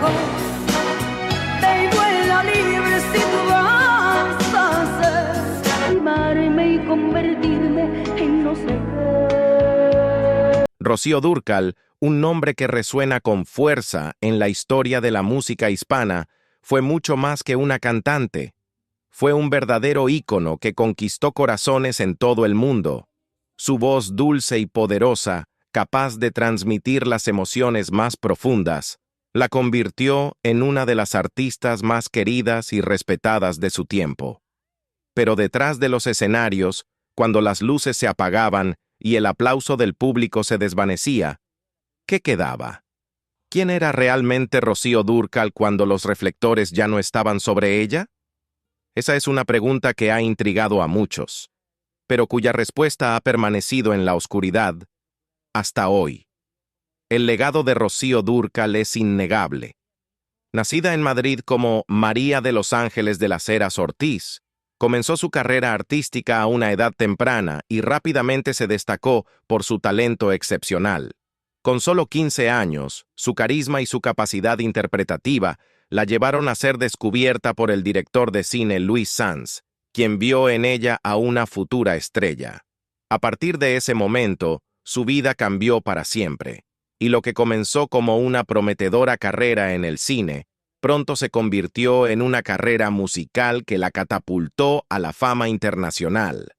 lejos, ve y vuela libre si tú vas a hacer primarme y convertirme en no sé qué. Rocío Dúrcal, un nombre que resuena con fuerza en la historia de la música hispana, fue mucho más que una cantante. Fue un verdadero ícono que conquistó corazones en todo el mundo. Su voz dulce y poderosa, capaz de transmitir las emociones más profundas, la convirtió en una de las artistas más queridas y respetadas de su tiempo. Pero detrás de los escenarios, cuando las luces se apagaban y el aplauso del público se desvanecía, ¿qué quedaba? ¿Quién era realmente Rocío Dúrcal cuando los reflectores ya no estaban sobre ella? Esa es una pregunta que ha intrigado a muchos, pero cuya respuesta ha permanecido en la oscuridad hasta hoy. El legado de Rocío Dúrcal es innegable. Nacida en Madrid como María de los Ángeles de las Heras Ortiz, comenzó su carrera artística a una edad temprana y rápidamente se destacó por su talento excepcional. Con solo 15 años, su carisma y su capacidad interpretativa la llevaron a ser descubierta por el director de cine Luis Sanz, quien vio en ella a una futura estrella. A partir de ese momento, su vida cambió para siempre, y lo que comenzó como una prometedora carrera en el cine, pronto se convirtió en una carrera musical que la catapultó a la fama internacional.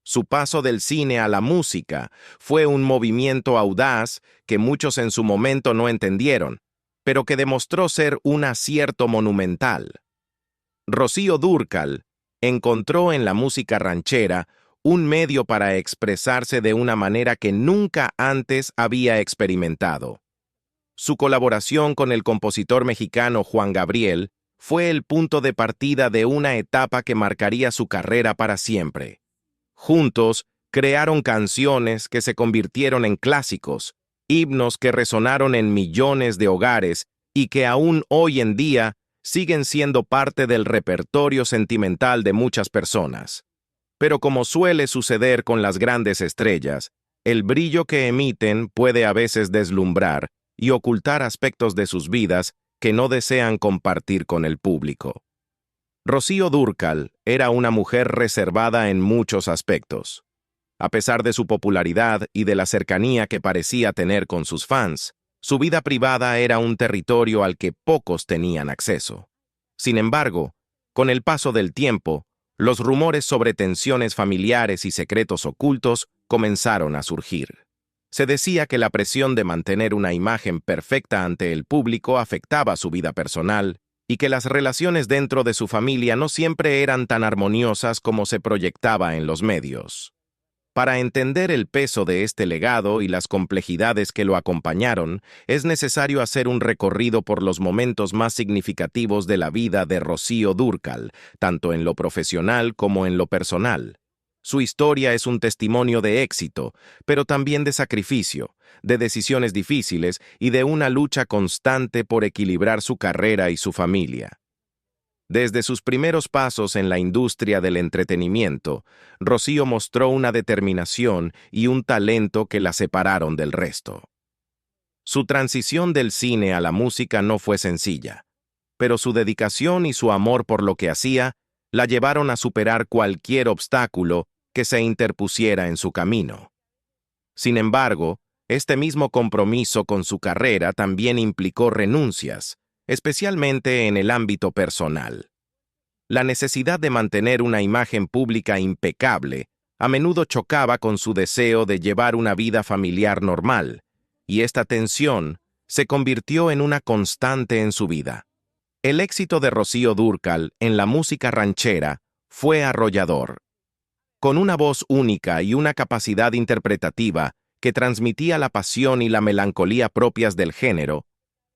Su paso del cine a la música fue un movimiento audaz que muchos en su momento no entendieron, pero que demostró ser un acierto monumental. Rocío Dúrcal encontró en la música ranchera un medio para expresarse de una manera que nunca antes había experimentado. Su colaboración con el compositor mexicano Juan Gabriel fue el punto de partida de una etapa que marcaría su carrera para siempre. Juntos, crearon canciones que se convirtieron en clásicos, himnos que resonaron en millones de hogares y que aún hoy en día siguen siendo parte del repertorio sentimental de muchas personas. Pero como suele suceder con las grandes estrellas, el brillo que emiten puede a veces deslumbrar y ocultar aspectos de sus vidas que no desean compartir con el público. Rocío Dúrcal era una mujer reservada en muchos aspectos. A pesar de su popularidad y de la cercanía que parecía tener con sus fans, su vida privada era un territorio al que pocos tenían acceso. Sin embargo, con el paso del tiempo, los rumores sobre tensiones familiares y secretos ocultos comenzaron a surgir. Se decía que la presión de mantener una imagen perfecta ante el público afectaba su vida personal y que las relaciones dentro de su familia no siempre eran tan armoniosas como se proyectaba en los medios. Para entender el peso de este legado y las complejidades que lo acompañaron, es necesario hacer un recorrido por los momentos más significativos de la vida de Rocío Dúrcal, tanto en lo profesional como en lo personal. Su historia es un testimonio de éxito, pero también de sacrificio, de decisiones difíciles y de una lucha constante por equilibrar su carrera y su familia. Desde sus primeros pasos en la industria del entretenimiento, Rocío mostró una determinación y un talento que la separaron del resto. Su transición del cine a la música no fue sencilla, pero su dedicación y su amor por lo que hacía la llevaron a superar cualquier obstáculo que se interpusiera en su camino. Sin embargo, este mismo compromiso con su carrera también implicó renuncias, especialmente en el ámbito personal. La necesidad de mantener una imagen pública impecable a menudo chocaba con su deseo de llevar una vida familiar normal, y esta tensión se convirtió en una constante en su vida. El éxito de Rocío Dúrcal en la música ranchera fue arrollador. Con una voz única y una capacidad interpretativa que transmitía la pasión y la melancolía propias del género,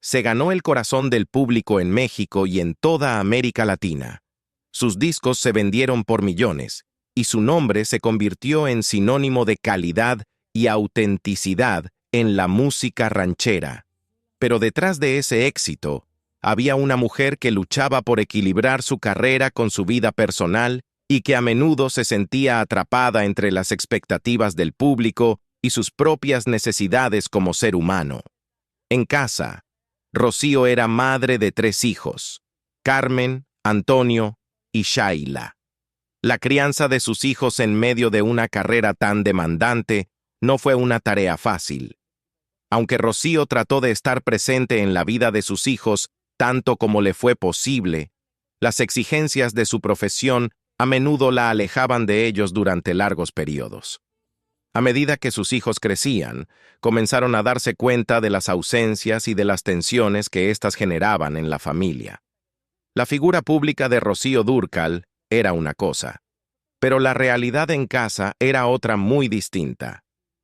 se ganó el corazón del público en México y en toda América Latina. Sus discos se vendieron por millones, y su nombre se convirtió en sinónimo de calidad y autenticidad en la música ranchera. Pero detrás de ese éxito, había una mujer que luchaba por equilibrar su carrera con su vida personal y que a menudo se sentía atrapada entre las expectativas del público y sus propias necesidades como ser humano. En casa, Rocío era madre de 3 hijos: Carmen, Antonio y Shaila. La crianza de sus hijos en medio de una carrera tan demandante no fue una tarea fácil. Aunque Rocío trató de estar presente en la vida de sus hijos tanto como le fue posible, las exigencias de su profesión a menudo la alejaban de ellos durante largos periodos. A medida que sus hijos crecían, comenzaron a darse cuenta de las ausencias y de las tensiones que éstas generaban en la familia. La figura pública de Rocío Dúrcal era una cosa, pero la realidad en casa era otra muy distinta.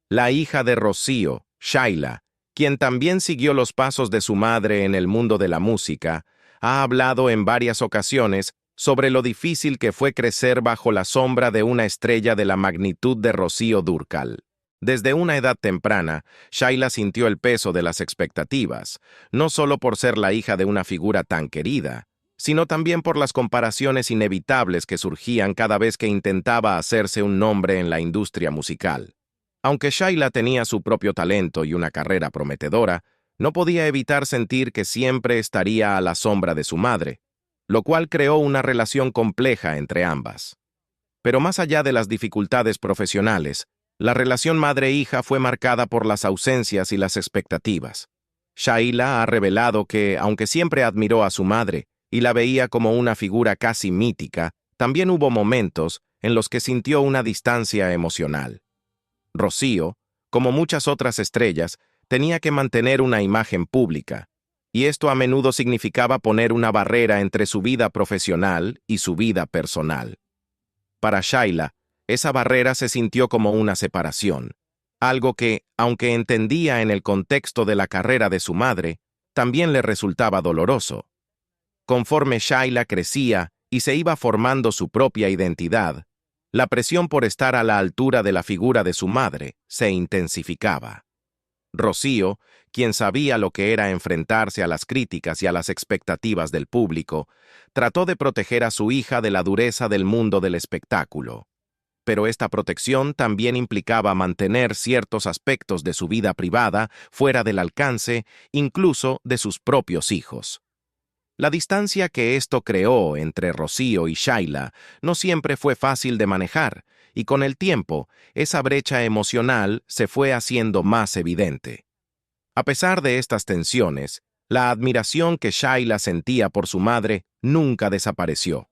La hija de Rocío, Shaila, quien también siguió los pasos de su madre en el mundo de la música, ha hablado en varias ocasiones sobre lo difícil que fue crecer bajo la sombra de una estrella de la magnitud de Rocío Dúrcal. Desde una edad temprana, Shaila sintió el peso de las expectativas, no solo por ser la hija de una figura tan querida, sino también por las comparaciones inevitables que surgían cada vez que intentaba hacerse un nombre en la industria musical. Aunque Shaila tenía su propio talento y una carrera prometedora, no podía evitar sentir que siempre estaría a la sombra de su madre, lo cual creó una relación compleja entre ambas. Pero más allá de las dificultades profesionales, la relación madre-hija fue marcada por las ausencias y las expectativas. Shaila ha revelado que, aunque siempre admiró a su madre y la veía como una figura casi mítica, también hubo momentos en los que sintió una distancia emocional. Rocío, como muchas otras estrellas, tenía que mantener una imagen pública, y esto a menudo significaba poner una barrera entre su vida profesional y su vida personal. Para Shaila, esa barrera se sintió como una separación, algo que, aunque entendía en el contexto de la carrera de su madre, también le resultaba doloroso. Conforme Shaila crecía y se iba formando su propia identidad, la presión por estar a la altura de la figura de su madre se intensificaba. Rocío, quien sabía lo que era enfrentarse a las críticas y a las expectativas del público, trató de proteger a su hija de la dureza del mundo del espectáculo. Pero esta protección también implicaba mantener ciertos aspectos de su vida privada fuera del alcance, incluso de sus propios hijos. La distancia que esto creó entre Rocío y Shaila no siempre fue fácil de manejar, y con el tiempo, esa brecha emocional se fue haciendo más evidente. A pesar de estas tensiones, la admiración que Shaila sentía por su madre nunca desapareció.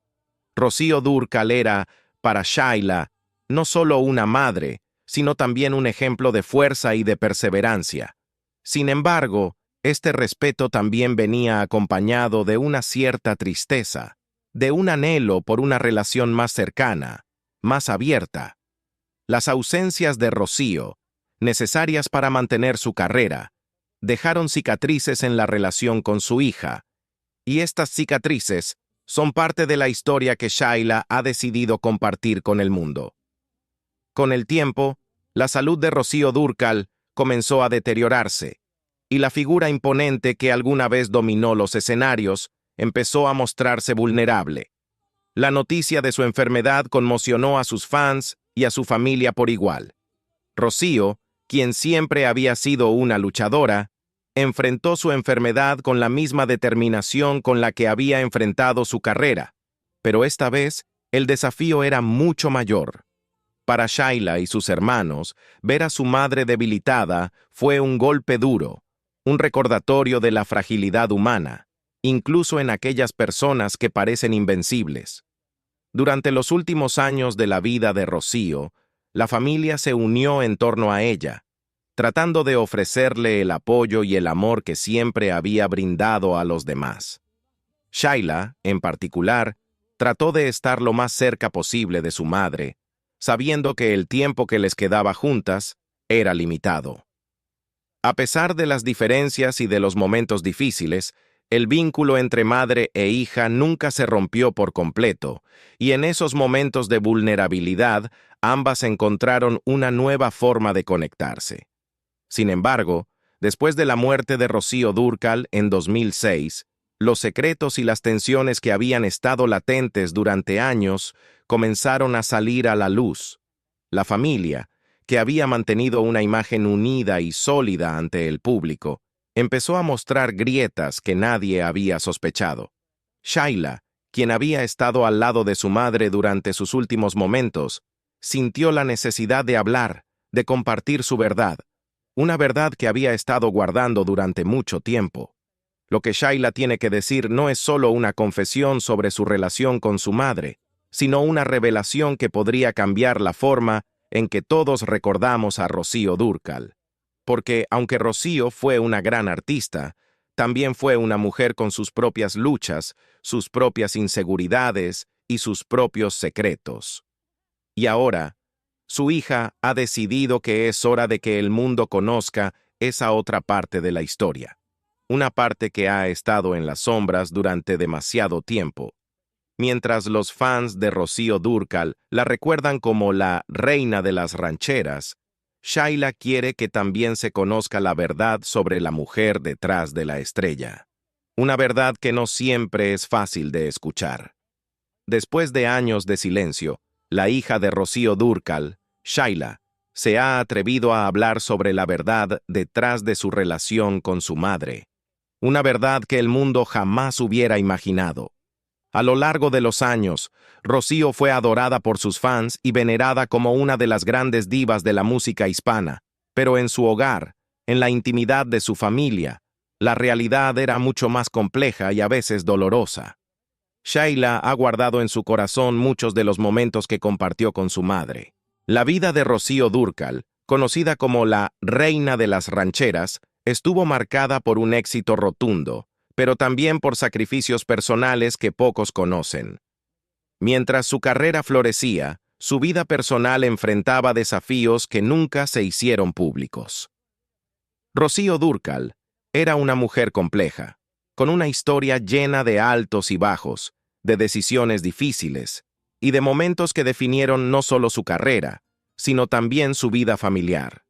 Rocío Dúrcal era, para Shaila, no solo una madre, sino también un ejemplo de fuerza y de perseverancia. Sin embargo, este respeto también venía acompañado de una cierta tristeza, de un anhelo por una relación más cercana, más abierta. Las ausencias de Rocío, necesarias para mantener su carrera, dejaron cicatrices en la relación con su hija, y estas cicatrices son parte de la historia que Shaila ha decidido compartir con el mundo. Con el tiempo, la salud de Rocío Dúrcal comenzó a deteriorarse, y la figura imponente que alguna vez dominó los escenarios empezó a mostrarse vulnerable. La noticia de su enfermedad conmocionó a sus fans y a su familia por igual. Rocío, quien siempre había sido una luchadora, enfrentó su enfermedad con la misma determinación con la que había enfrentado su carrera, pero esta vez el desafío era mucho mayor. Para Shaila y sus hermanos, ver a su madre debilitada fue un golpe duro, un recordatorio de la fragilidad humana, incluso en aquellas personas que parecen invencibles. Durante los últimos años de la vida de Rocío, la familia se unió en torno a ella, tratando de ofrecerle el apoyo y el amor que siempre había brindado a los demás. Shaila, en particular, trató de estar lo más cerca posible de su madre, sabiendo que el tiempo que les quedaba juntas era limitado. A pesar de las diferencias y de los momentos difíciles, el vínculo entre madre e hija nunca se rompió por completo, y en esos momentos de vulnerabilidad, ambas encontraron una nueva forma de conectarse. Sin embargo, después de la muerte de Rocío Dúrcal en 2006, los secretos y las tensiones que habían estado latentes durante años comenzaron a salir a la luz. La familia, que había mantenido una imagen unida y sólida ante el público, empezó a mostrar grietas que nadie había sospechado. Shaila, quien había estado al lado de su madre durante sus últimos momentos, sintió la necesidad de hablar, de compartir su verdad, una verdad que había estado guardando durante mucho tiempo. Lo que Shaila tiene que decir no es solo una confesión sobre su relación con su madre, sino una revelación que podría cambiar la forma en que todos recordamos a Rocío Dúrcal. Porque, aunque Rocío fue una gran artista, también fue una mujer con sus propias luchas, sus propias inseguridades y sus propios secretos. Y ahora, su hija ha decidido que es hora de que el mundo conozca esa otra parte de la historia. Una parte que ha estado en las sombras durante demasiado tiempo. Mientras los fans de Rocío Dúrcal la recuerdan como la reina de las rancheras, Shaila quiere que también se conozca la verdad sobre la mujer detrás de la estrella. Una verdad que no siempre es fácil de escuchar. Después de años de silencio, la hija de Rocío Dúrcal, Shaila, se ha atrevido a hablar sobre la verdad detrás de su relación con su madre. Una verdad que el mundo jamás hubiera imaginado. A lo largo de los años, Rocío fue adorada por sus fans y venerada como una de las grandes divas de la música hispana, pero en su hogar, en la intimidad de su familia, la realidad era mucho más compleja y a veces dolorosa. Shaila ha guardado en su corazón muchos de los momentos que compartió con su madre. La vida de Rocío Dúrcal, conocida como la reina de las rancheras, estuvo marcada por un éxito rotundo, pero también por sacrificios personales que pocos conocen. Mientras su carrera florecía, su vida personal enfrentaba desafíos que nunca se hicieron públicos. Rocío Dúrcal era una mujer compleja, con una historia llena de altos y bajos, de decisiones difíciles, y de momentos que definieron no solo su carrera, sino también su vida familiar.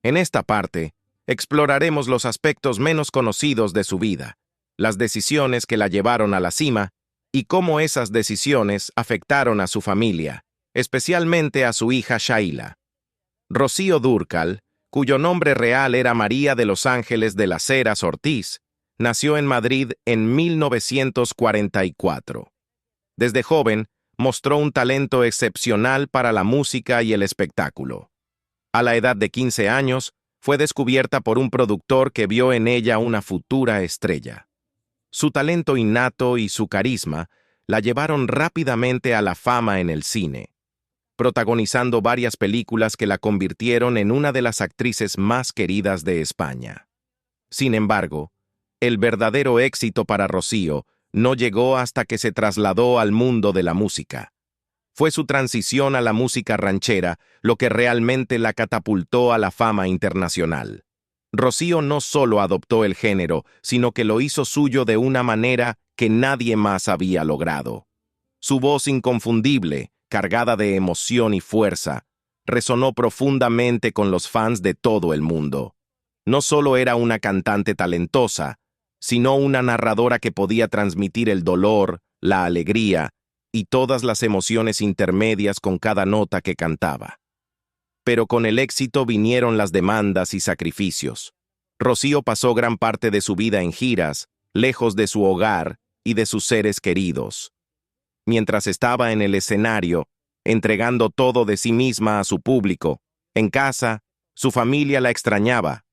En esta parte, exploraremos los aspectos menos conocidos de su vida, las decisiones que la llevaron a la cima y cómo esas decisiones afectaron a su familia, especialmente a su hija Shaila. Rocío Dúrcal, cuyo nombre real era María de los Ángeles de las Heras Ortiz, nació en Madrid en 1944. Desde joven, mostró un talento excepcional para la música y el espectáculo. A la edad de 15 años, fue descubierta por un productor que vio en ella una futura estrella. Su talento innato y su carisma la llevaron rápidamente a la fama en el cine, protagonizando varias películas que la convirtieron en una de las actrices más queridas de España. Sin embargo, el verdadero éxito para Rocío no llegó hasta que se trasladó al mundo de la música. Fue su transición a la música ranchera lo que realmente la catapultó a la fama internacional. Rocío no solo adoptó el género, sino que lo hizo suyo de una manera que nadie más había logrado. Su voz inconfundible, cargada de emoción y fuerza, resonó profundamente con los fans de todo el mundo. No solo era una cantante talentosa, sino una narradora que podía transmitir el dolor, la alegría y todas las emociones intermedias con cada nota que cantaba. Pero con el éxito vinieron las demandas y sacrificios. Rocío pasó gran parte de su vida en giras, lejos de su hogar y de sus seres queridos. Mientras estaba en el escenario, entregando todo de sí misma a su público, en casa, su familia la extrañaba.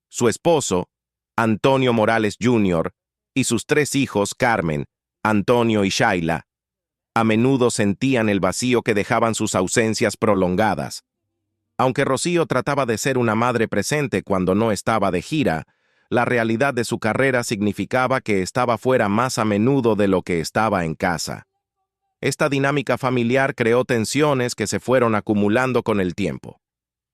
Su esposo, Antonio Morales Jr., y sus 3 hijos, Carmen, Antonio y Shaila, a menudo sentían el vacío que dejaban sus ausencias prolongadas. Aunque Rocío trataba de ser una madre presente cuando no estaba de gira, la realidad de su carrera significaba que estaba fuera más a menudo de lo que estaba en casa. Esta dinámica familiar creó tensiones que se fueron acumulando con el tiempo.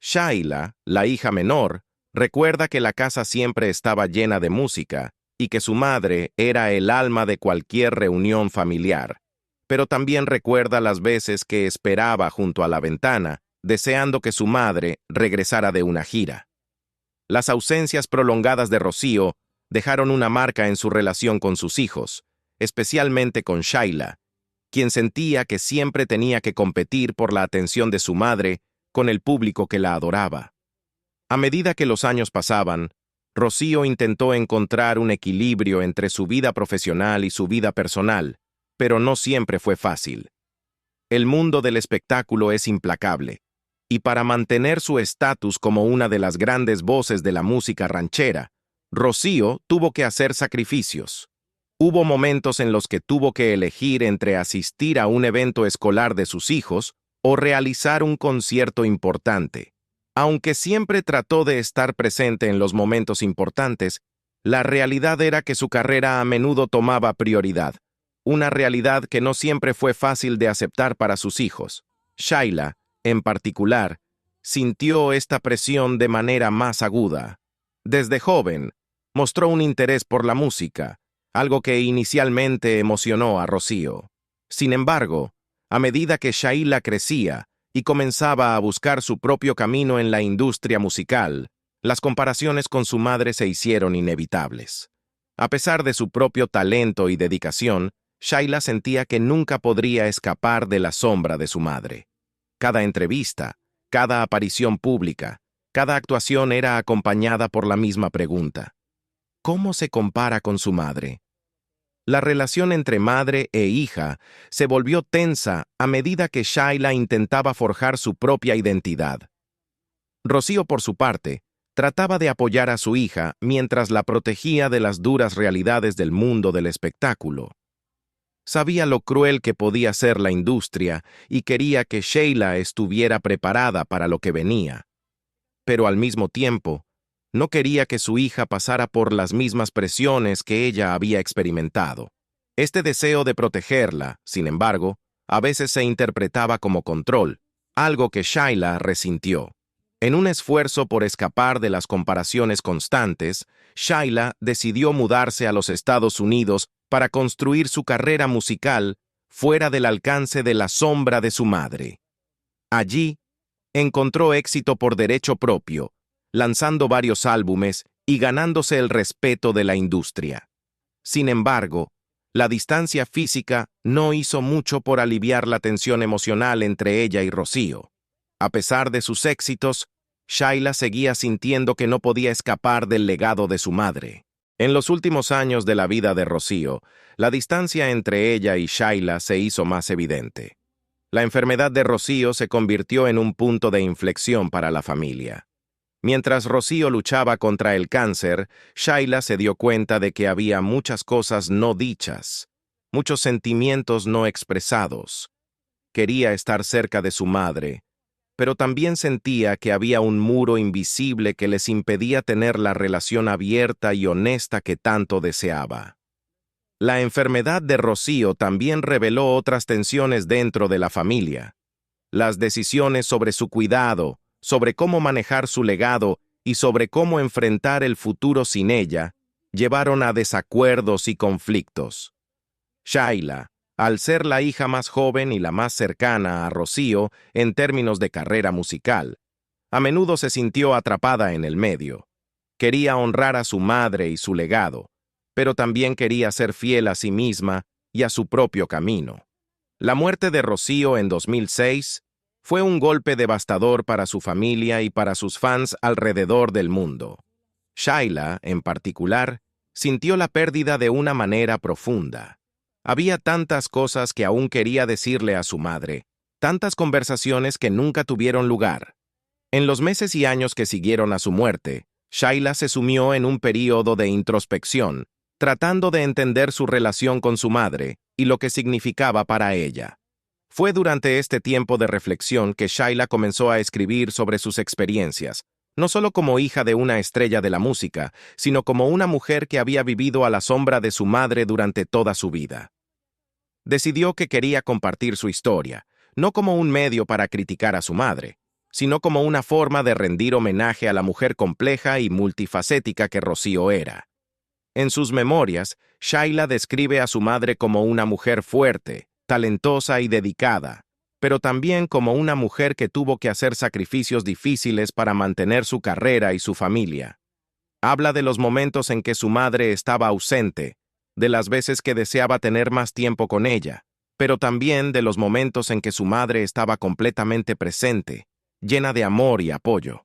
Shaila, la hija menor, recuerda que la casa siempre estaba llena de música y que su madre era el alma de cualquier reunión familiar, pero también recuerda las veces que esperaba junto a la ventana, deseando que su madre regresara de una gira. Las ausencias prolongadas de Rocío dejaron una marca en su relación con sus hijos, especialmente con Shaila, quien sentía que siempre tenía que competir por la atención de su madre con el público que la adoraba. A medida que los años pasaban, Rocío intentó encontrar un equilibrio entre su vida profesional y su vida personal, pero no siempre fue fácil. El mundo del espectáculo es implacable, y para mantener su estatus como una de las grandes voces de la música ranchera, Rocío tuvo que hacer sacrificios. Hubo momentos en los que tuvo que elegir entre asistir a un evento escolar de sus hijos o realizar un concierto importante. Aunque siempre trató de estar presente en los momentos importantes, la realidad era que su carrera a menudo tomaba prioridad, una realidad que no siempre fue fácil de aceptar para sus hijos. Shaila, en particular, sintió esta presión de manera más aguda. Desde joven, mostró un interés por la música, algo que inicialmente emocionó a Rocío. Sin embargo, a medida que Shaila crecía y comenzaba a buscar su propio camino en la industria musical, las comparaciones con su madre se hicieron inevitables. A pesar de su propio talento y dedicación, Shaila sentía que nunca podría escapar de la sombra de su madre. Cada entrevista, cada aparición pública, cada actuación era acompañada por la misma pregunta: ¿cómo se compara con su madre? La relación entre madre e hija se volvió tensa a medida que Shaila intentaba forjar su propia identidad. Rocío, por su parte, trataba de apoyar a su hija mientras la protegía de las duras realidades del mundo del espectáculo. Sabía lo cruel que podía ser la industria y quería que Shaila estuviera preparada para lo que venía. Pero al mismo tiempo, no quería que su hija pasara por las mismas presiones que ella había experimentado. Este deseo de protegerla, sin embargo, a veces se interpretaba como control, algo que Shaila resintió. En un esfuerzo por escapar de las comparaciones constantes, Shaila decidió mudarse a los Estados Unidos para construir su carrera musical fuera del alcance de la sombra de su madre. Allí, encontró éxito por derecho propio, lanzando varios álbumes y ganándose el respeto de la industria. Sin embargo, la distancia física no hizo mucho por aliviar la tensión emocional entre ella y Rocío. A pesar de sus éxitos, Shaila seguía sintiendo que no podía escapar del legado de su madre. En los últimos años de la vida de Rocío, la distancia entre ella y Shaila se hizo más evidente. La enfermedad de Rocío se convirtió en un punto de inflexión para la familia. Mientras Rocío luchaba contra el cáncer, Shaila se dio cuenta de que había muchas cosas no dichas, muchos sentimientos no expresados. Quería estar cerca de su madre, pero también sentía que había un muro invisible que les impedía tener la relación abierta y honesta que tanto deseaba. La enfermedad de Rocío también reveló otras tensiones dentro de la familia. Las decisiones sobre su cuidado, sobre cómo manejar su legado y sobre cómo enfrentar el futuro sin ella, llevaron a desacuerdos y conflictos. Shaila, al ser la hija más joven y la más cercana a Rocío en términos de carrera musical, a menudo se sintió atrapada en el medio. Quería honrar a su madre y su legado, pero también quería ser fiel a sí misma y a su propio camino. La muerte de Rocío en 2006 fue un golpe devastador para su familia y para sus fans alrededor del mundo. Shaila, en particular, sintió la pérdida de una manera profunda. Había tantas cosas que aún quería decirle a su madre, tantas conversaciones que nunca tuvieron lugar. En los meses y años que siguieron a su muerte, Shaila se sumió en un período de introspección, tratando de entender su relación con su madre y lo que significaba para ella. Fue durante este tiempo de reflexión que Shaila comenzó a escribir sobre sus experiencias, no solo como hija de una estrella de la música, sino como una mujer que había vivido a la sombra de su madre durante toda su vida. Decidió que quería compartir su historia, no como un medio para criticar a su madre, sino como una forma de rendir homenaje a la mujer compleja y multifacética que Rocío era. En sus memorias, Shaila describe a su madre como una mujer fuerte, talentosa y dedicada, pero también como una mujer que tuvo que hacer sacrificios difíciles para mantener su carrera y su familia. Habla de los momentos en que su madre estaba ausente, de las veces que deseaba tener más tiempo con ella, pero también de los momentos en que su madre estaba completamente presente, llena de amor y apoyo.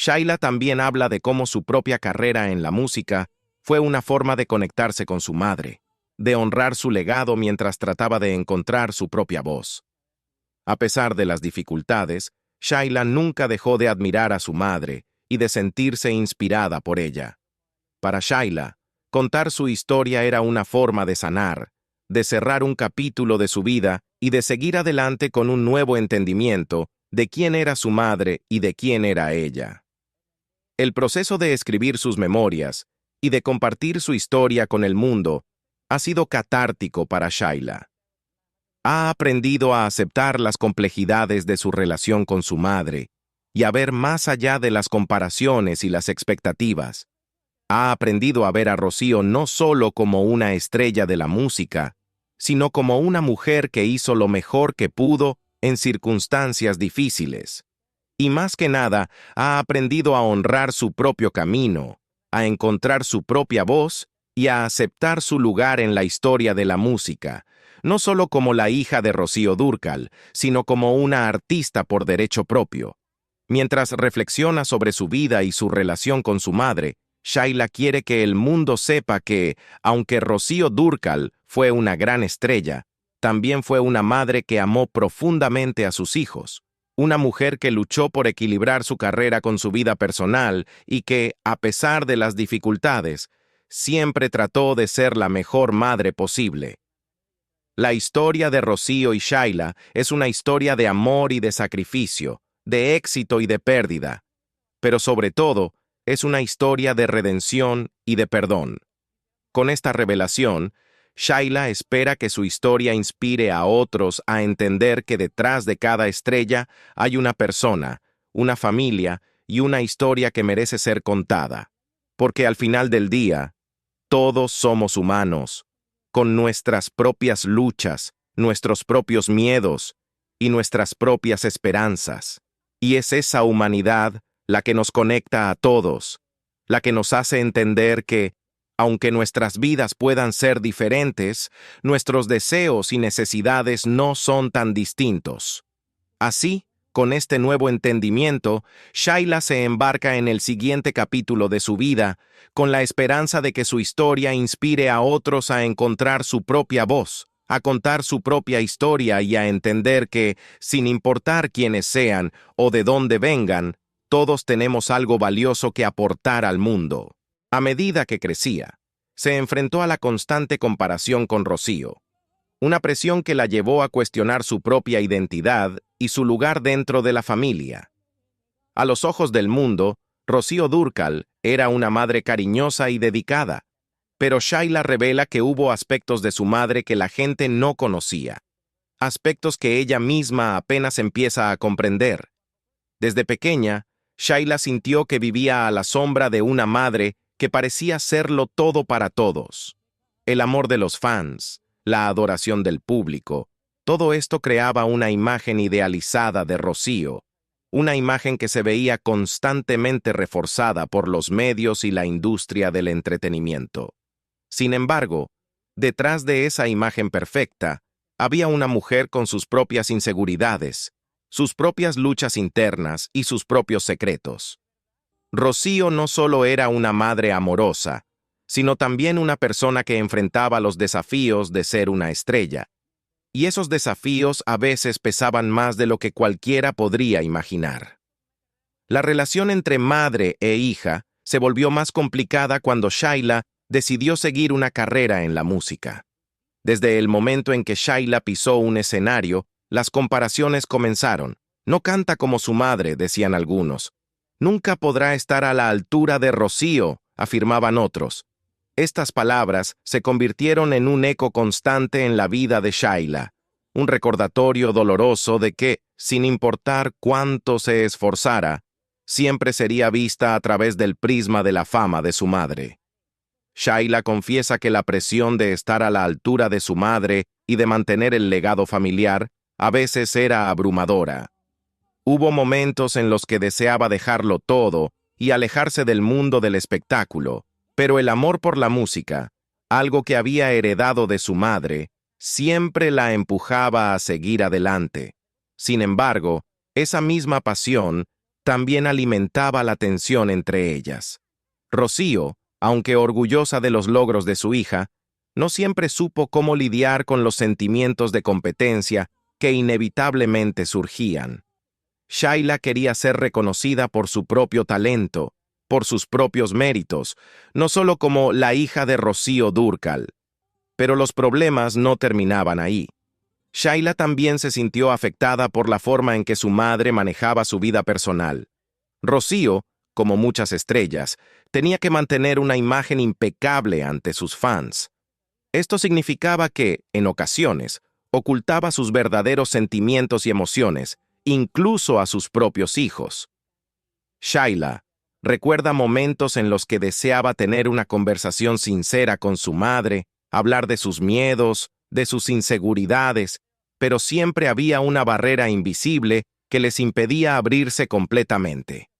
Shaila también habla de cómo su propia carrera en la música fue una forma de conectarse con su madre, de honrar su legado mientras trataba de encontrar su propia voz. A pesar de las dificultades, Shaila nunca dejó de admirar a su madre y de sentirse inspirada por ella. Para Shaila, contar su historia era una forma de sanar, de cerrar un capítulo de su vida y de seguir adelante con un nuevo entendimiento de quién era su madre y de quién era ella. El proceso de escribir sus memorias y de compartir su historia con el mundo ha sido catártico para Shaila. Ha aprendido a aceptar las complejidades de su relación con su madre y a ver más allá de las comparaciones y las expectativas. Ha aprendido a ver a Rocío no solo como una estrella de la música, sino como una mujer que hizo lo mejor que pudo en circunstancias difíciles. Y más que nada, ha aprendido a honrar su propio camino, a encontrar su propia voz y a aceptar su lugar en la historia de la música, no solo como la hija de Rocío Dúrcal, sino como una artista por derecho propio. Mientras reflexiona sobre su vida y su relación con su madre, Shaila quiere que el mundo sepa que, aunque Rocío Dúrcal fue una gran estrella, también fue una madre que amó profundamente a sus hijos, una mujer que luchó por equilibrar su carrera con su vida personal y que, a pesar de las dificultades, siempre trató de ser la mejor madre posible. La historia de Rocío y Shaila es una historia de amor y de sacrificio, de éxito y de pérdida, pero sobre todo, es una historia de redención y de perdón. Con esta revelación, Shaila espera que su historia inspire a otros a entender que detrás de cada estrella hay una persona, una familia y una historia que merece ser contada. Porque al final del día, todos somos humanos, con nuestras propias luchas, nuestros propios miedos y nuestras propias esperanzas. Y es esa humanidad la que nos conecta a todos, la que nos hace entender que, aunque nuestras vidas puedan ser diferentes, nuestros deseos y necesidades no son tan distintos. Así, con este nuevo entendimiento, Shaila se embarca en el siguiente capítulo de su vida, con la esperanza de que su historia inspire a otros a encontrar su propia voz, a contar su propia historia y a entender que, sin importar quiénes sean o de dónde vengan, todos tenemos algo valioso que aportar al mundo. A medida que crecía, se enfrentó a la constante comparación con Rocío, una presión que la llevó a cuestionar su propia identidad y su lugar dentro de la familia. A los ojos del mundo, Rocío Dúrcal era una madre cariñosa y dedicada, pero Shaila revela que hubo aspectos de su madre que la gente no conocía, aspectos que ella misma apenas empieza a comprender. Desde pequeña, Shaila sintió que vivía a la sombra de una madre que parecía serlo todo para todos. El amor de los fans, la adoración del público, todo esto creaba una imagen idealizada de Rocío, una imagen que se veía constantemente reforzada por los medios y la industria del entretenimiento. Sin embargo, detrás de esa imagen perfecta, había una mujer con sus propias inseguridades, sus propias luchas internas y sus propios secretos. Rocío no solo era una madre amorosa, sino también una persona que enfrentaba los desafíos de ser una estrella. Y esos desafíos a veces pesaban más de lo que cualquiera podría imaginar. La relación entre madre e hija se volvió más complicada cuando Shaila decidió seguir una carrera en la música. Desde el momento en que Shaila pisó un escenario, las comparaciones comenzaron. No canta como su madre, decían algunos. Nunca podrá estar a la altura de Rocío, afirmaban otros. Estas palabras se convirtieron en un eco constante en la vida de Shaila, un recordatorio doloroso de que, sin importar cuánto se esforzara, siempre sería vista a través del prisma de la fama de su madre. Shaila confiesa que la presión de estar a la altura de su madre y de mantener el legado familiar a veces era abrumadora. Hubo momentos en los que deseaba dejarlo todo y alejarse del mundo del espectáculo, pero el amor por la música, algo que había heredado de su madre, siempre la empujaba a seguir adelante. Sin embargo, esa misma pasión también alimentaba la tensión entre ellas. Rocío, aunque orgullosa de los logros de su hija, no siempre supo cómo lidiar con los sentimientos de competencia que inevitablemente surgían. Shayla quería ser reconocida por su propio talento, por sus propios méritos, no solo como la hija de Rocío Dúrcal. Pero los problemas no terminaban ahí. Shayla también se sintió afectada por la forma en que su madre manejaba su vida personal. Rocío, como muchas estrellas, tenía que mantener una imagen impecable ante sus fans. Esto significaba que, en ocasiones, ocultaba sus verdaderos sentimientos y emociones, incluso a sus propios hijos. Shayla recuerda momentos en los que deseaba tener una conversación sincera con su madre, hablar de sus miedos, de sus inseguridades, pero siempre había una barrera invisible que les impedía abrirse completamente.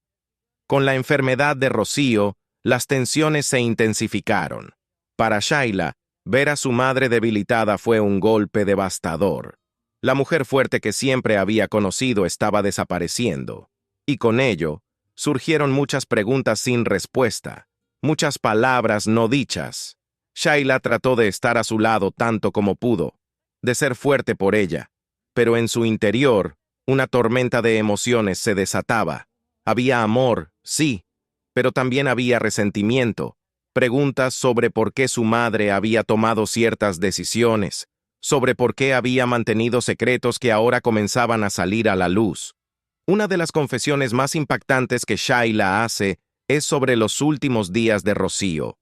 Con la enfermedad de Rocío, las tensiones se intensificaron. Para Shayla, ver a su madre debilitada fue un golpe devastador. La mujer fuerte que siempre había conocido estaba desapareciendo, y con ello, surgieron muchas preguntas sin respuesta, muchas palabras no dichas. Shayla trató de estar a su lado tanto como pudo, de ser fuerte por ella, pero en su interior, una tormenta de emociones se desataba. Había amor, sí, pero también había resentimiento, preguntas sobre por qué su madre había tomado ciertas decisiones, sobre por qué había mantenido secretos que ahora comenzaban a salir a la luz. Una de las confesiones más impactantes que Shayla hace es sobre los últimos días de Rocío.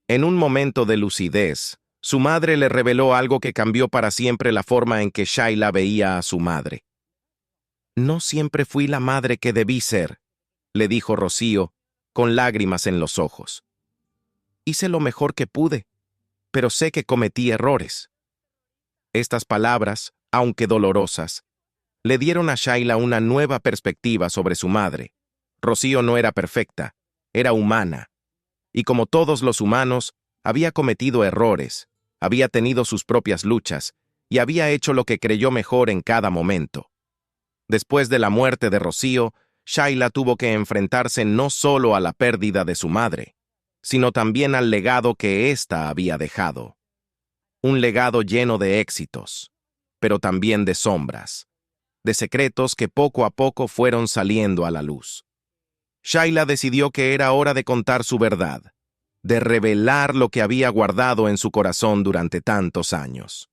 En un momento de lucidez, su madre le reveló algo que cambió para siempre la forma en que Shayla veía a su madre. «No siempre fui la madre que debí ser», le dijo Rocío, con lágrimas en los ojos. «Hice lo mejor que pude, pero sé que cometí errores». Estas palabras, aunque dolorosas, le dieron a Shayla una nueva perspectiva sobre su madre. Rocío no era perfecta, era humana. Y como todos los humanos, había cometido errores, había tenido sus propias luchas y había hecho lo que creyó mejor en cada momento. Después de la muerte de Rocío, Shayla tuvo que enfrentarse no solo a la pérdida de su madre, sino también al legado que ésta había dejado. Un legado lleno de éxitos, pero también de sombras, de secretos que poco a poco fueron saliendo a la luz. Shayla decidió que era hora de contar su verdad, de revelar lo que había guardado en su corazón durante tantos años.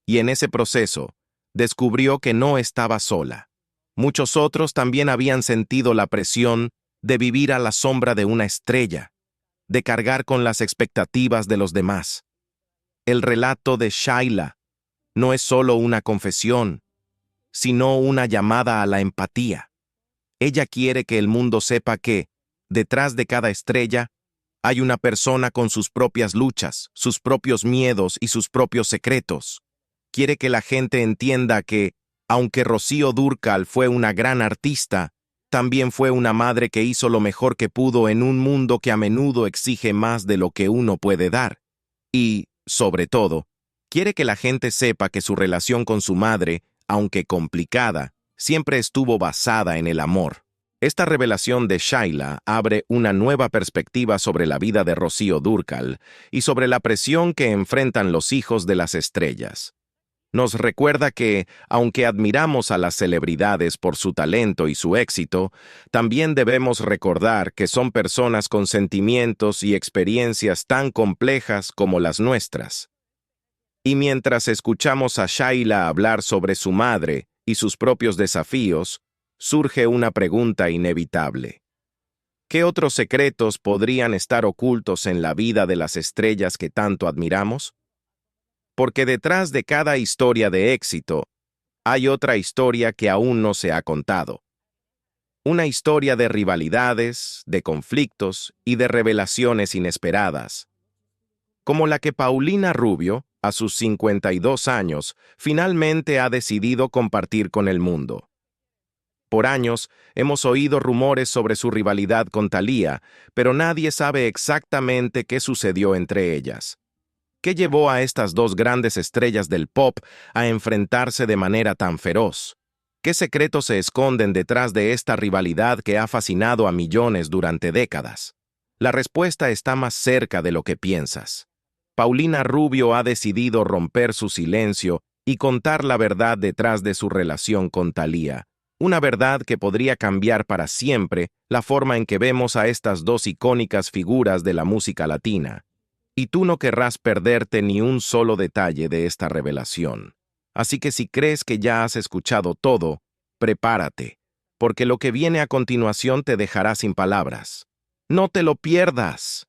Y en ese proceso, descubrió que no estaba sola. Muchos otros también habían sentido la presión de vivir a la sombra de una estrella, de cargar con las expectativas de los demás. El relato de Shayla no es solo una confesión, sino una llamada a la empatía. Ella quiere que el mundo sepa que, detrás de cada estrella, hay una persona con sus propias luchas, sus propios miedos y sus propios secretos. Quiere que la gente entienda que, aunque Rocío Dúrcal fue una gran artista, también fue una madre que hizo lo mejor que pudo en un mundo que a menudo exige más de lo que uno puede dar. Y, sobre todo, quiere que la gente sepa que su relación con su madre, aunque complicada, siempre estuvo basada en el amor. Esta revelación de Shayla abre una nueva perspectiva sobre la vida de Rocío Dúrcal y sobre la presión que enfrentan los hijos de las estrellas. Nos recuerda que, aunque admiramos a las celebridades por su talento y su éxito, también debemos recordar que son personas con sentimientos y experiencias tan complejas como las nuestras. Y mientras escuchamos a Shayla hablar sobre su madre y sus propios desafíos, surge una pregunta inevitable. ¿Qué otros secretos podrían estar ocultos en la vida de las estrellas que tanto admiramos? Porque detrás de cada historia de éxito, hay otra historia que aún no se ha contado. Una historia de rivalidades, de conflictos y de revelaciones inesperadas. Como la que Paulina Rubio, a sus 52 años, finalmente ha decidido compartir con el mundo. Por años, hemos oído rumores sobre su rivalidad con Thalía, pero nadie sabe exactamente qué sucedió entre ellas. ¿Qué llevó a estas dos grandes estrellas del pop a enfrentarse de manera tan feroz? ¿Qué secretos se esconden detrás de esta rivalidad que ha fascinado a millones durante décadas? La respuesta está más cerca de lo que piensas. Paulina Rubio ha decidido romper su silencio y contar la verdad detrás de su relación con Thalía, una verdad que podría cambiar para siempre la forma en que vemos a estas dos icónicas figuras de la música latina. Y tú no querrás perderte ni un solo detalle de esta revelación. Así que si crees que ya has escuchado todo, prepárate, porque lo que viene a continuación te dejará sin palabras. ¡No te lo pierdas!